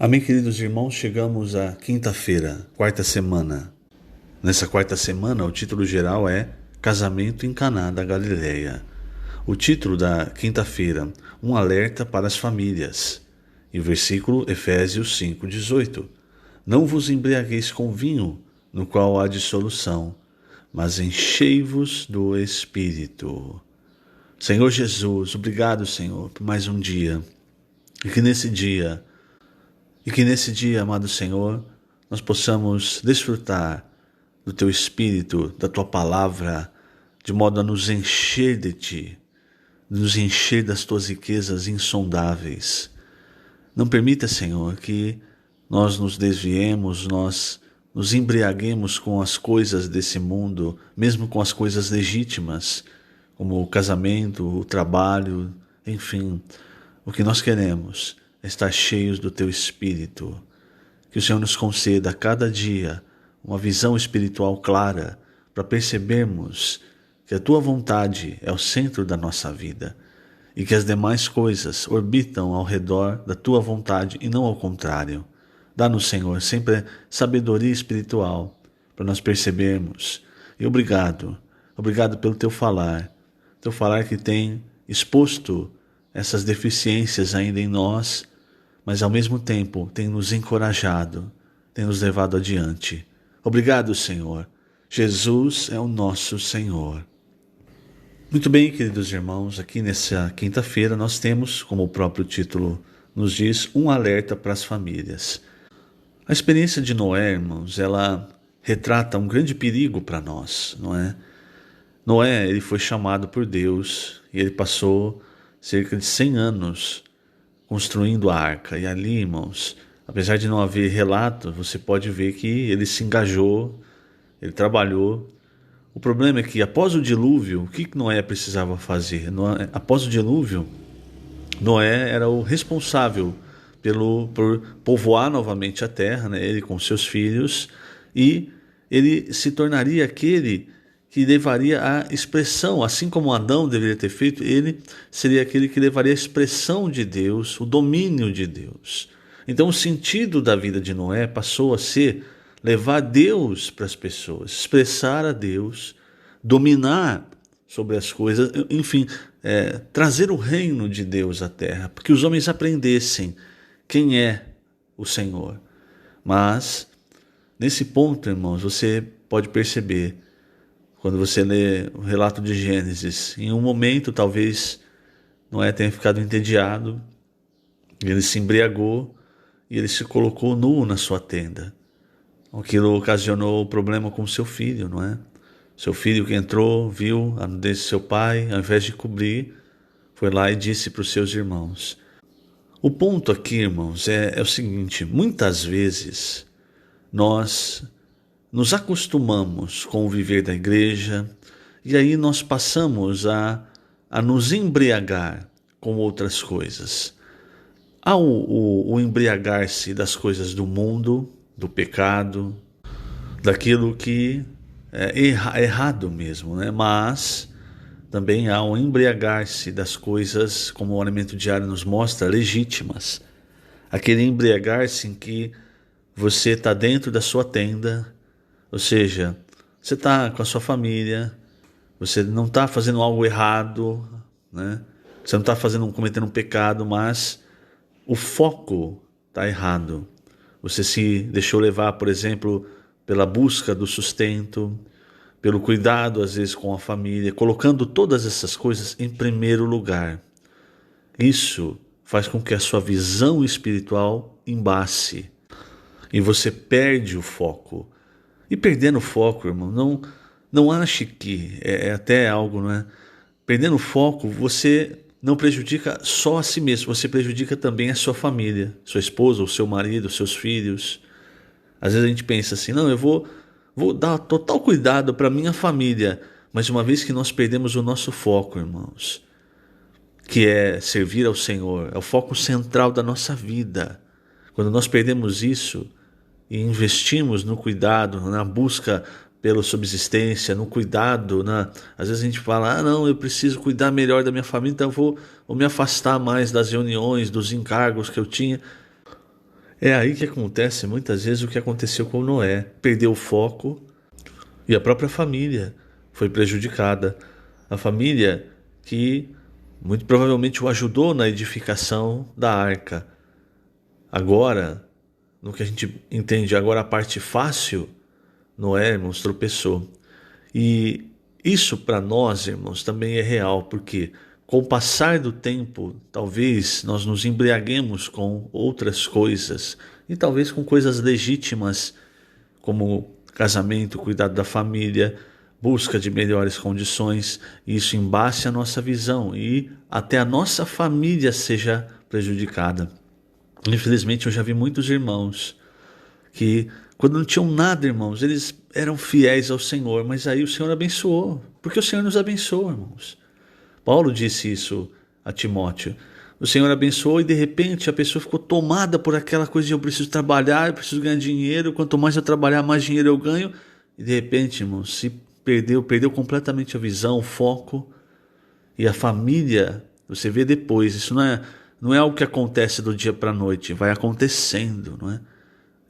Amém, queridos irmãos, chegamos à quinta-feira, quarta semana. Nessa quarta semana, o título geral é Casamento em Caná da Galileia. O título da quinta-feira, um alerta para as famílias. E o versículo Efésios 5:18. Não vos embriagueis com vinho, no qual há dissolução, mas enchei-vos do Espírito. Senhor Jesus, obrigado, Senhor, por mais um dia. E que nesse dia, amado Senhor, nós possamos desfrutar do Teu Espírito, da Tua Palavra, de modo a nos encher de Ti, nos encher das Tuas riquezas insondáveis. Não permita, Senhor, que nós nos desviemos, nós nos embriaguemos com as coisas desse mundo, mesmo com as coisas legítimas, como o casamento, o trabalho, enfim. O que nós queremos é estar cheios do Teu Espírito. Que o Senhor nos conceda a cada dia uma visão espiritual clara para percebermos que a Tua vontade é o centro da nossa vida e que as demais coisas orbitam ao redor da Tua vontade e não ao contrário. Dá-nos, Senhor, sempre sabedoria espiritual para nós percebermos. E obrigado pelo Teu falar que tem exposto essas deficiências ainda em nós, mas ao mesmo tempo tem nos encorajado, tem nos levado adiante. Obrigado, Senhor. Jesus é o nosso Senhor. Muito bem, queridos irmãos, aqui nessa quinta-feira nós temos, como o próprio título nos diz, um alerta para as famílias. A experiência de Noé, irmãos, ela retrata um grande perigo para nós, não é? Noé, ele foi chamado por Deus e ele passou cerca de 100 anos construindo a arca. E ali, irmãos, apesar de não haver relato, você pode ver que ele se engajou, ele trabalhou. O problema é que após o dilúvio, o que Noé precisava fazer? Após o dilúvio, Noé era o responsável por povoar novamente a terra, né? Ele com seus filhos, e ele se tornaria aquele que levaria a expressão, assim como Adão deveria ter feito, ele seria aquele que levaria a expressão de Deus, o domínio de Deus. Então o sentido da vida de Noé passou a ser levar Deus para as pessoas, expressar a Deus, dominar sobre as coisas, enfim, trazer o reino de Deus à terra, porque os homens aprendessem quem é o Senhor. Mas, nesse ponto, irmãos, você pode perceber, quando você lê o relato de Gênesis, em um momento talvez Noé tenha ficado entediado, ele se embriagou e ele se colocou nu na sua tenda. Aquilo ocasionou problema com seu filho, não é? Seu filho que entrou, viu a nudez de seu pai, ao invés de cobrir, foi lá e disse para os seus irmãos. O ponto aqui, irmãos, é o seguinte: muitas vezes nós nos acostumamos com o viver da igreja e aí nós passamos a nos embriagar com outras coisas. Há o embriagar-se das coisas do mundo, do pecado, daquilo que é errado mesmo, né? Mas também há o embriagar-se das coisas, como o alimento diário nos mostra, legítimas. Aquele embriagar-se em que você está dentro da sua tenda, ou seja, você está com a sua família, você não está fazendo algo errado, né? Você não está cometendo um pecado, mas o foco está errado. Você se deixou levar, por exemplo, pela busca do sustento, pelo cuidado, às vezes, com a família, colocando todas essas coisas em primeiro lugar. Isso faz com que a sua visão espiritual embace e você perde o foco. E perdendo o foco, irmão, não ache que é até algo, não é? Perdendo o foco, você não prejudica só a si mesmo, você prejudica também a sua família, sua esposa, o seu marido, seus filhos. Às vezes a gente pensa assim, não, eu vou dar total cuidado para minha família, mas uma vez que nós perdemos o nosso foco, irmãos, que é servir ao Senhor, é o foco central da nossa vida. Quando nós perdemos isso e investimos no cuidado, na busca pela subsistência, no cuidado, às vezes a gente fala, não, eu preciso cuidar melhor da minha família, então eu vou me afastar mais das reuniões, dos encargos que eu tinha. É aí que acontece muitas vezes o que aconteceu com Noé. Perdeu o foco e a própria família foi prejudicada. A família que muito provavelmente o ajudou na edificação da arca. Agora, no que a gente entende agora, a parte fácil, Noé, irmãos, tropeçou. E isso para nós, irmãos, também é real, porque com o passar do tempo, talvez nós nos embriaguemos com outras coisas, e talvez com coisas legítimas, como casamento, cuidado da família, busca de melhores condições, e isso embace a nossa visão e até a nossa família seja prejudicada. Infelizmente, eu já vi muitos irmãos que, quando não tinham nada, irmãos, eles eram fiéis ao Senhor, mas aí o Senhor abençoou, porque o Senhor nos abençoa, irmãos. Paulo disse isso a Timóteo. O Senhor abençoou e de repente a pessoa ficou tomada por aquela coisa de eu preciso trabalhar, eu preciso ganhar dinheiro, quanto mais eu trabalhar, mais dinheiro eu ganho. E de repente, irmãos, se perdeu completamente a visão, o foco. E a família, você vê depois, isso não é algo que acontece do dia para a noite, vai acontecendo, não é?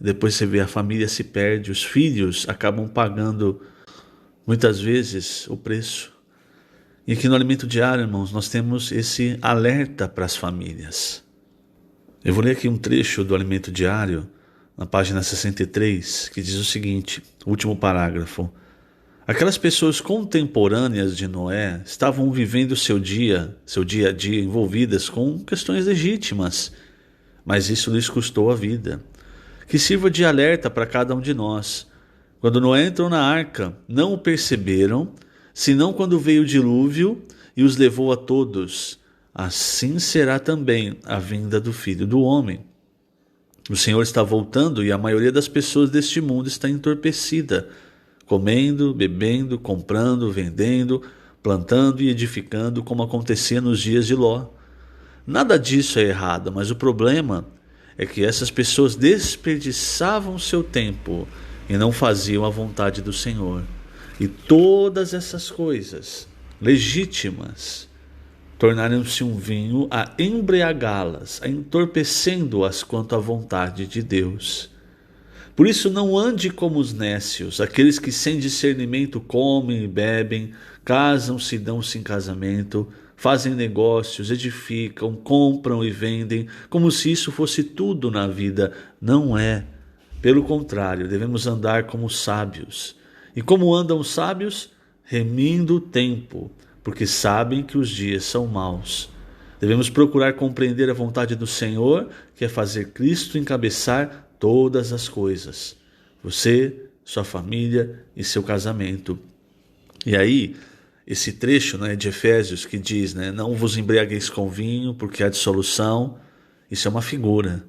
Depois você vê a família se perde, os filhos acabam pagando muitas vezes o preço. E aqui no Alimento Diário, irmãos, nós temos esse alerta para as famílias. Eu vou ler aqui um trecho do Alimento Diário, na página 63, que diz o seguinte, o último parágrafo. Aquelas pessoas contemporâneas de Noé estavam vivendo seu dia a dia, envolvidas com questões legítimas, mas isso lhes custou a vida. Que sirva de alerta para cada um de nós. Quando Noé entrou na arca, não o perceberam, senão quando veio o dilúvio e os levou a todos. Assim será também a vinda do Filho do Homem. O Senhor está voltando e a maioria das pessoas deste mundo está entorpecida, comendo, bebendo, comprando, vendendo, plantando e edificando, como acontecia nos dias de Ló. Nada disso é errado, mas o problema é que essas pessoas desperdiçavam seu tempo e não faziam a vontade do Senhor. E todas essas coisas legítimas tornaram-se um vinho a embriagá-las, a entorpecendo-as quanto à vontade de Deus. Por isso não ande como os nécios, aqueles que sem discernimento comem e bebem, casam-se e dão-se em casamento, fazem negócios, edificam, compram e vendem, como se isso fosse tudo na vida. Não é. Pelo contrário, devemos andar como sábios. E como andam os sábios? Remindo o tempo, porque sabem que os dias são maus. Devemos procurar compreender a vontade do Senhor, que é fazer Cristo encabeçar todas as coisas. Você, sua família e seu casamento. E aí, esse trecho, de Efésios que diz, não vos embriagueis com vinho, porque há dissolução, isso é uma figura.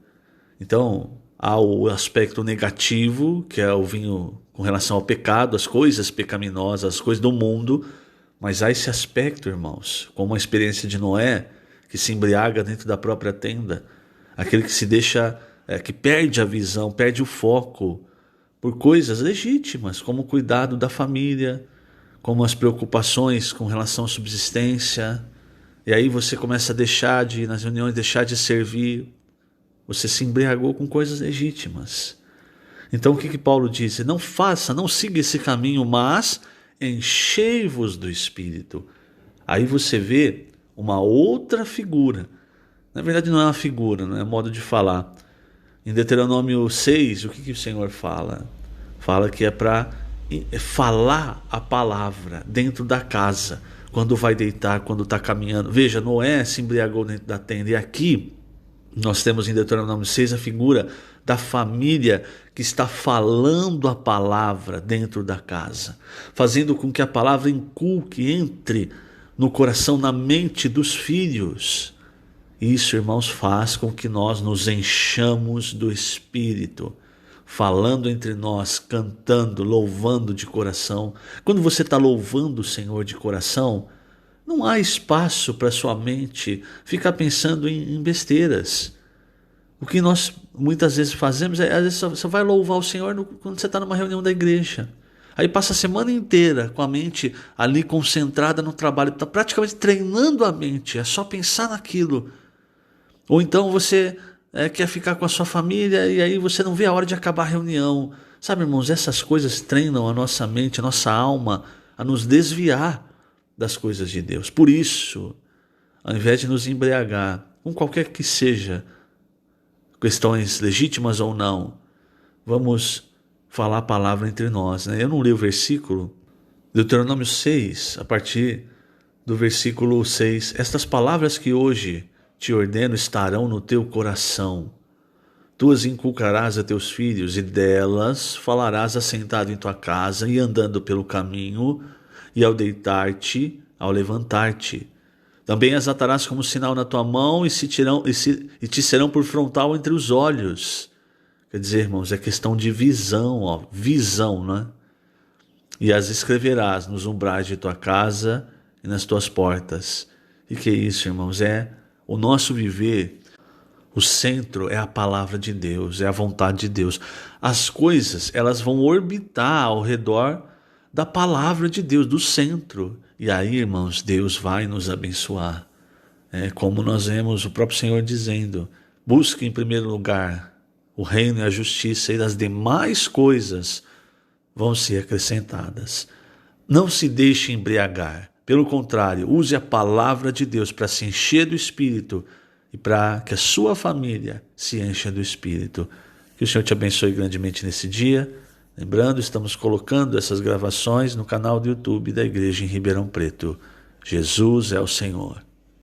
Então, há o aspecto negativo, que é o vinho com relação ao pecado, as coisas pecaminosas, as coisas do mundo, mas há esse aspecto, irmãos, como a experiência de Noé, que se embriaga dentro da própria tenda, aquele que se deixa, que perde a visão, perde o foco por coisas legítimas, como o cuidado da família, como as preocupações com relação à subsistência, e aí você começa a deixar de ir nas reuniões, deixar de servir. Você se embriagou com coisas legítimas. Então o que Paulo diz? Não siga esse caminho, mas enchei-vos do Espírito. Aí você vê uma outra figura. Na verdade não é uma figura, não é modo de falar. Em Deuteronômio 6, o que o Senhor fala? Fala que é para falar a palavra dentro da casa, quando vai deitar, quando está caminhando. Veja, Noé se embriagou dentro da tenda, e aqui nós temos em Deuteronômio 6 a figura da família que está falando a palavra dentro da casa, fazendo com que a palavra inculque, entre no coração, na mente dos filhos. Isso, irmãos, faz com que nós nos enchamos do Espírito, falando entre nós, cantando, louvando de coração. Quando você está louvando o Senhor de coração, não há espaço para sua mente ficar pensando em besteiras. O que nós muitas vezes fazemos às vezes você vai louvar o Senhor quando você está numa reunião da igreja. Aí passa a semana inteira com a mente ali concentrada no trabalho, está praticamente treinando a mente, é só pensar naquilo. Ou então você quer ficar com a sua família e aí você não vê a hora de acabar a reunião. Sabe, irmãos, essas coisas treinam a nossa mente, a nossa alma a nos desviar das coisas de Deus. Por isso, ao invés de nos embriagar com qualquer que seja, questões legítimas ou não, vamos falar a palavra entre nós. Eu não li o versículo, Deuteronômio 6, a partir do versículo 6. Estas palavras que hoje te ordeno estarão no teu coração. Tu as inculcarás a teus filhos, e delas falarás assentado em tua casa e andando pelo caminho, e ao deitar-te, ao levantar-te. Também as atarás como sinal na tua mão e te serão por frontal entre os olhos. Quer dizer, irmãos, é questão de visão, visão, né? E as escreverás nos umbrais de tua casa e nas tuas portas. E que é isso, irmãos? É o nosso viver. O centro é a palavra de Deus, é a vontade de Deus. As coisas, elas vão orbitar ao redor da palavra de Deus, do centro. E aí, irmãos, Deus vai nos abençoar. Como nós vemos o próprio Senhor dizendo, busque em primeiro lugar o reino e a justiça, e as demais coisas vão ser acrescentadas. Não se deixe embriagar. Pelo contrário, use a palavra de Deus para se encher do Espírito e para que a sua família se encha do Espírito. Que o Senhor te abençoe grandemente nesse dia. Lembrando, estamos colocando essas gravações no canal do YouTube da Igreja em Ribeirão Preto. Jesus é o Senhor.